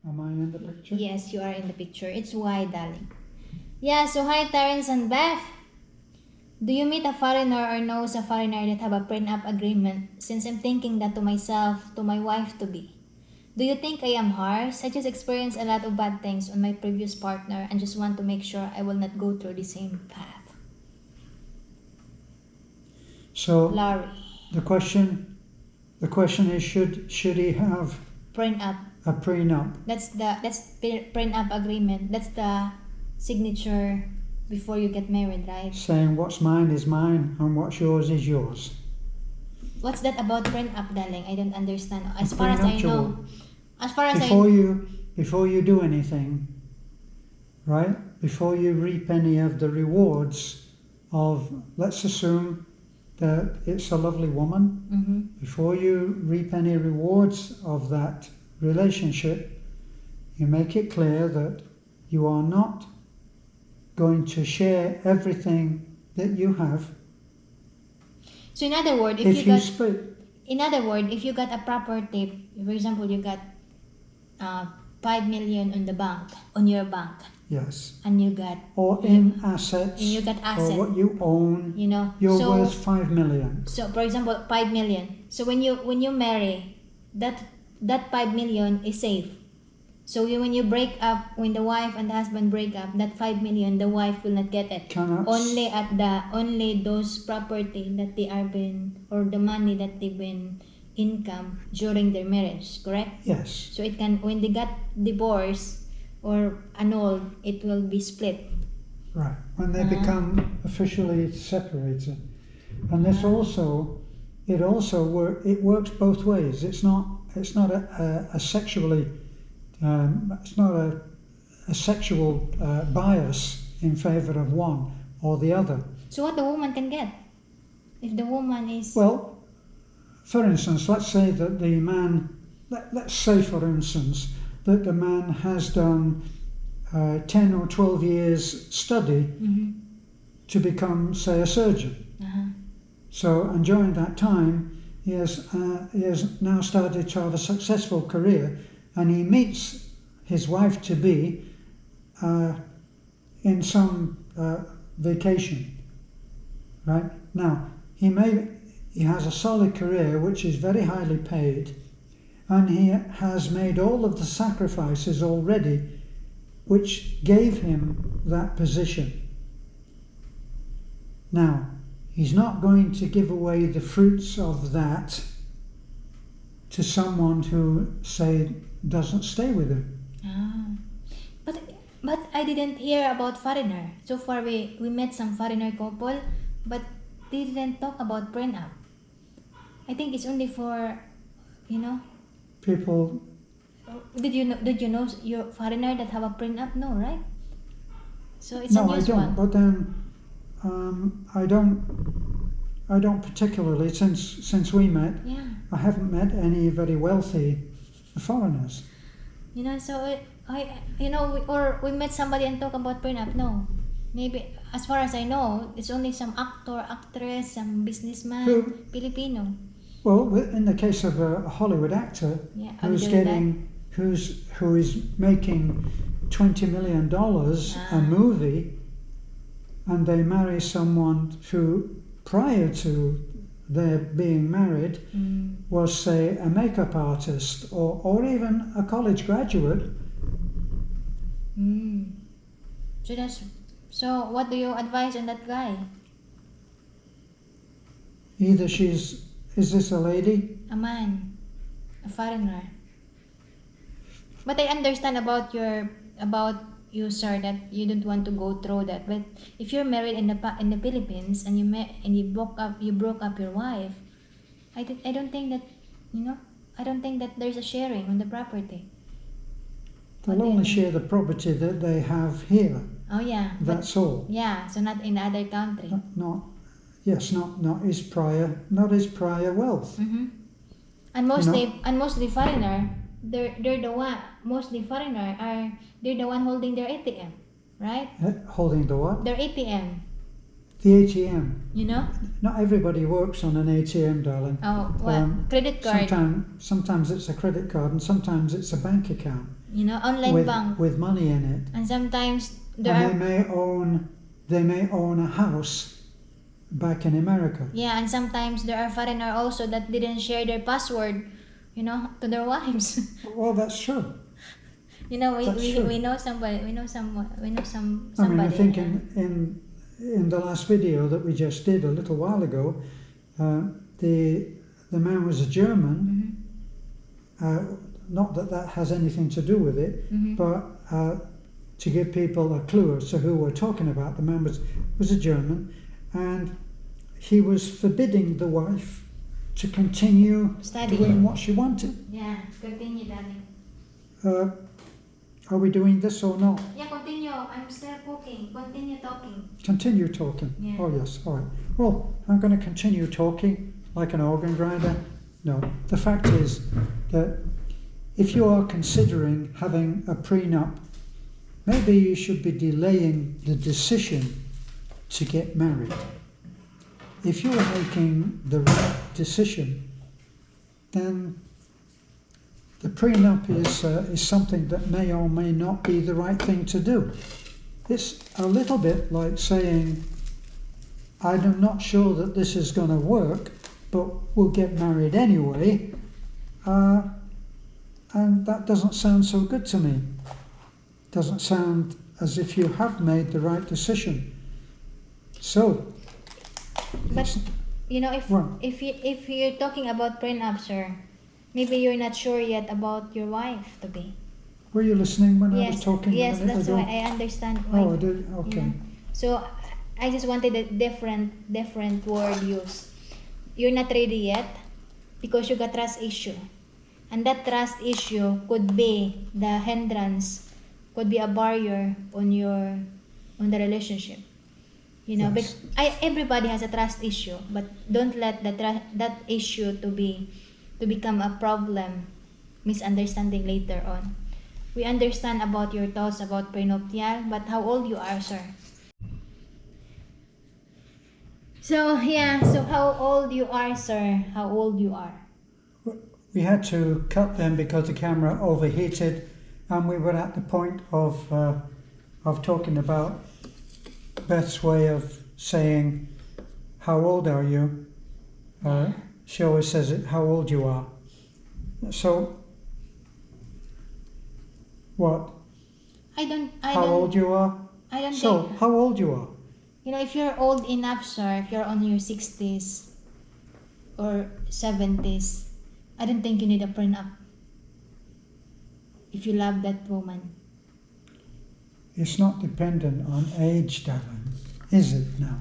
Am I in the picture? Yes, you are in the picture. It's why, darling. Yeah, so hi Terence and Beth. Do you meet a foreigner or knows a foreigner that have a prenup agreement? Since I'm thinking that to myself, to my wife to be. Do you think I am harsh? I just experienced a lot of bad things on my previous partner and just want to make sure I will not go through the same path. So Larry. the question is, should he have Prenup. a prenup? That's prenup agreement. That's the signature before you get married, right? Saying what's mine is mine and what's yours is yours. What's that about prenup, darling? I don't understand. As far as I know, before you do anything, right? Before you reap any of the rewards of, let's assume that it's a lovely woman. Mm-hmm. Before you reap any rewards of that relationship, you make it clear that you are not going to share everything that you have. So in other words, if you split. In other words, if you got a property, for example, you got 5 million on your bank. Yes. And you got in assets. And you got assets. Or what you own. You know. You're worth 5 million. So for example, 5 million. So when you marry, that 5 million is safe. So when you break up, when the wife and the husband break up, that 5 million, the wife will not get it. Only those property that they are been, or the money that they've been income during their marriage, correct? Yes. So it can, when they got divorced or annulled, it will be split. Right. When they become officially separated, and this also, it works both ways. It's not a sexually. It's not a sexual bias in favor of one or the other. So what the woman can get? If the woman is... Well, for instance, let's say that the man, let's say for instance, that the man has done 10 or 12 years study to become, say, a surgeon. So, and during that time, he has now started to have a successful career, and he meets his wife-to-be in some vacation, right? Now, he has a solid career which is very highly paid, and he has made all of the sacrifices already which gave him that position. Now, he's not going to give away the fruits of that to someone who, say, doesn't stay with him. But I didn't hear about foreigner. So far we met some foreigner couple, but they didn't talk about prenup. I think it's only for, people. Did you know your foreigner that have a prenup? No, right? So it's a news one. But then I don't particularly, since we met. Yeah. I haven't met any very wealthy foreigners. So we met somebody and talk about prenup. No, maybe as far as I know, it's only some actor, actress, some businessman, Filipino. Well, in the case of a Hollywood actor who is making $20 million a movie, and they marry someone who, prior to their being married, was, say, a makeup artist or even a college graduate. So what do you advise on that guy? Either is this a lady? A man, a foreigner. But I understand about you, sir, that you don't want to go through that. But if you're married in the Philippines and you broke up your wife, I don't think that I don't think that there's a sharing on the property. They'll only share the property that they have here. Oh yeah. That's all. Yeah, so not in other country. Not his prior wealth. And mostly foreigner, they're the one. Mostly foreigner they're the one holding their ATM, right? Holding the what? Their ATM. The ATM. You know? Not everybody works on an ATM, darling. Oh, what? Credit card. Sometimes it's a credit card and sometimes it's a bank account. You know, online bank. With money in it. And sometimes They may own a house back in America. Yeah, and sometimes there are foreigner also that didn't share their password, you know, to their wives. Well, that's true. You know, we know somebody. I mean, I think in the last video that we just did a little while ago, the man was a German. Not that has anything to do with it, but to give people a clue as to who we're talking about, the man was a German, and he was forbidding the wife to continue doing what she wanted. Yeah, continue, darling. Are we doing this or not? Yeah, continue. I'm still cooking. Continue talking. Continue talking? Yeah. Oh, yes. All right. Well, I'm going to continue talking like an organ grinder. No. The fact is that if you are considering having a prenup, maybe you should be delaying the decision to get married. If you are making the right decision, then the prenup is something that may or may not be the right thing to do. It's a little bit like saying, I'm not sure that this is going to work, but we'll get married anyway. And that doesn't sound so good to me. Doesn't sound as if you have made the right decision. So, but you know, if you're talking about prenup, sir, maybe you're not sure yet about your wife to be. Were you listening when I was talking? Yes, that's ago? why I understand. Why, oh, I did. Okay. You know? So I just wanted a different word used. You're not ready yet because you got trust issue, and that trust issue could be the hindrance, could be a barrier on the relationship. You know, Yes. everybody has a trust issue, but don't let that issue to become a problem, misunderstanding later on. We understand about your thoughts about prenuptial, but how old you are, sir? So how old you are, sir? How old you are? We had to cut them because the camera overheated, and we were at the point of talking about Beth's way of saying, "How old are you?" She always says it, "How old you are." So, what? How old you are? I don't So, think. how old you are? You know, if you're old enough, sir, if you're on your 60s or 70s, I don't think you need a prenup. If you love that woman. It's not dependent on age, darling, is it now?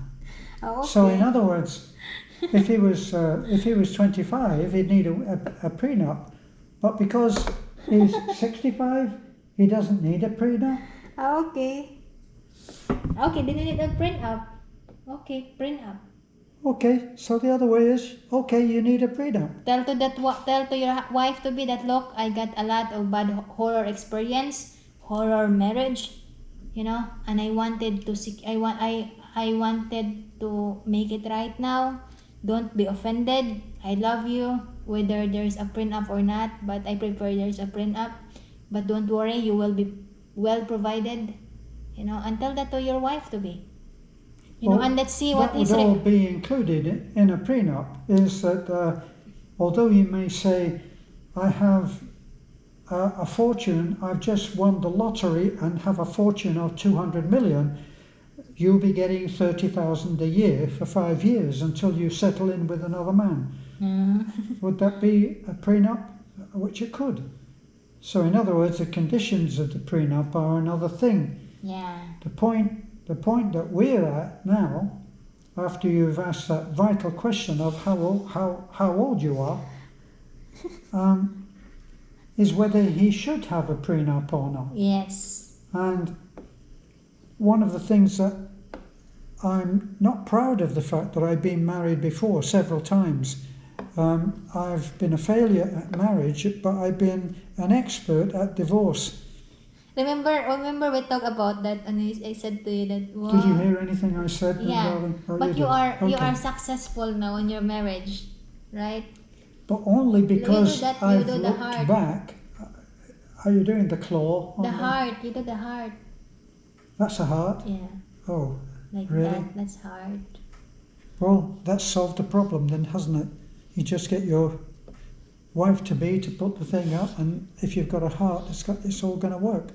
Oh, okay. So, in other words, if he was 25, he'd need a prenup, but because he's 65, he doesn't need a prenup. Okay. Okay, then you need a prenup. Okay, prenup. Okay, so the other way is, okay, you need a prenup. Tell to your wife to be that, look, I got a lot of bad horror experience, horror marriage, you know, and I wanted to make it right now. Don't be offended. I love you, whether there's a prenup or not, but I prefer there's a prenup. But don't worry, you will be well provided, you know, and tell that to your wife to be. You know, and let's see what is That would all be included in a prenup, is that although you may say, I have a fortune, I've just won the lottery and have a fortune of 200 million, you'll be getting 30,000 a year for 5 years until you settle in with another man. Would that be a prenup? Which it could. So in other words, the conditions of the prenup are another thing. Yeah. The point that we're at now, after you've asked that vital question of how old you are, is whether he should have a prenup or not. Yes. And one of the things that I'm not proud of the fact that I've been married before several times. I've been a failure at marriage, but I've been an expert at divorce. Remember we talked about that, and I said to you that, wow. Did you hear anything I said, then, Yeah, darling? Oh, but did. you Okay. are successful now in your marriage, right? But only because that, you I've do the looked heart. back. Are you doing the claw? On The heart, you do the heart. That's a heart? Yeah, Oh, like really? that. That's hard. Well, that's solved the problem then, hasn't it? You just get your wife-to-be to put the thing up, and if you've got a heart, it's all going to work.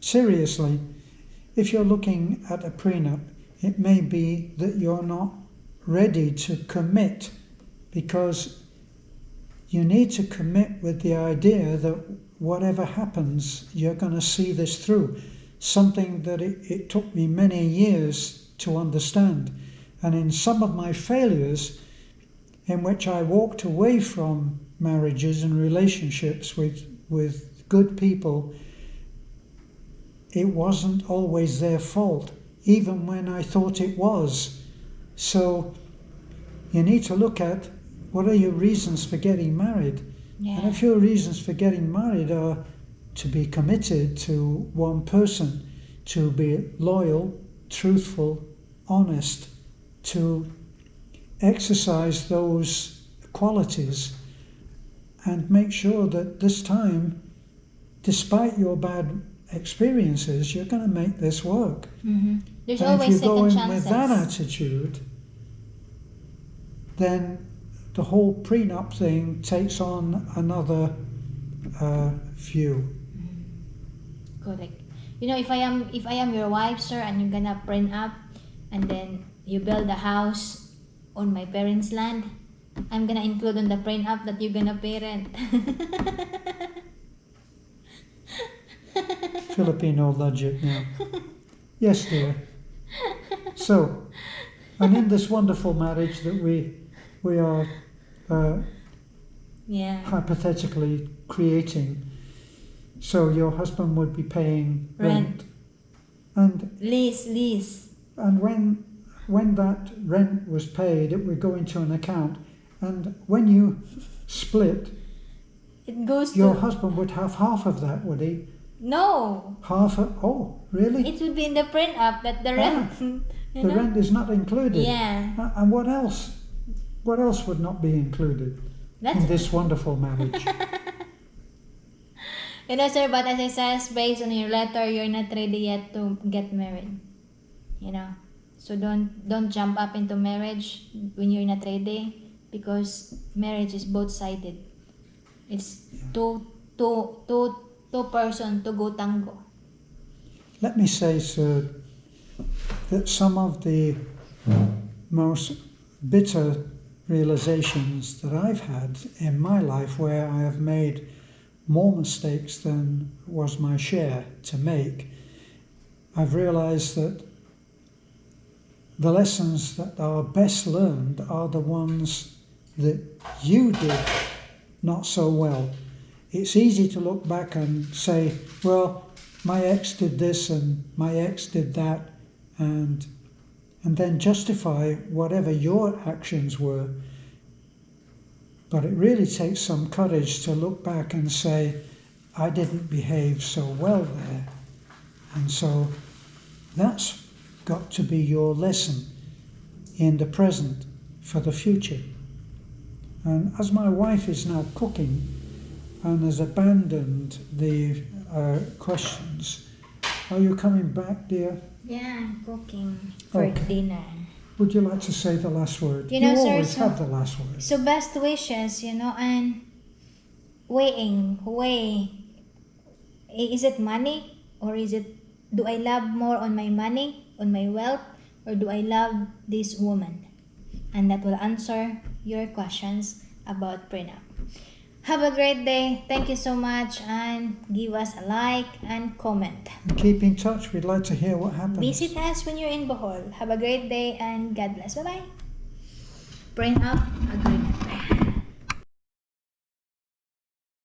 Seriously, if you're looking at a prenup, it may be that you're not ready to commit, because you need to commit with the idea that whatever happens, you're going to see this through. Something that it took me many years to understand. And in some of my failures, in which I walked away from marriages and relationships with good people, it wasn't always their fault, even when I thought it was. So you need to look at, what are your reasons for getting married? Yeah. And if your reasons for getting married are to be committed to one person, to be loyal, truthful, honest, to exercise those qualities, and make sure that this time, despite your bad experiences, you're going to make this work. Mm-hmm. There's And if always you go second in with chances. that attitude, then the whole prenup thing takes on another view. Correct. You know, if I am your wife, sir, and you're gonna prenup, and then you build a house on my parents' land, I'm gonna include on the prenup that you're gonna pay rent. Filipino logic now. Yes, dear. So, and in this wonderful marriage that we are Yeah. hypothetically creating, so your husband would be paying rent. And Lease. And when that rent was paid, it would go into an account. And when you split, It goes your to husband would have half of that, would he? no. Oh, really? It would be in the prenup that the rent. You The know? rent is not included. Yeah. And what else? What else would not be included in this wonderful marriage? You know, sir, but as I says, based on your letter, you're not ready yet to get married. You know, so don't jump up into marriage when you're not ready, because marriage is both-sided. It's two person to go tango. Let me say, sir, that some of the most bitter realizations that I've had in my life, where I have made more mistakes than was my share to make, I've realized that the lessons that are best learned are the ones that you did not so well. It's easy to look back and say, well, my ex did this and my ex did that, and then justify whatever your actions were. But it really takes some courage to look back and say, I didn't behave so well there. And so that's got to be your lesson in the present for the future. And as my wife is now cooking and has abandoned the questions, are you coming back, dear? Yeah, I'm cooking for Okay. dinner. Would you like to say the last word? You know, sir, always so- have the last word. So best wishes, you know, and weigh. Is it money, or is it, do I love more on my money, on my wealth, or do I love this woman? And that will answer your questions about prenup. Have a great day. Thank you so much, and give us a like and comment. And keep in touch. We'd like to hear what happens. Visit us when you're in Bohol. Have a great day and God bless. Bye-bye. Prenup agreement.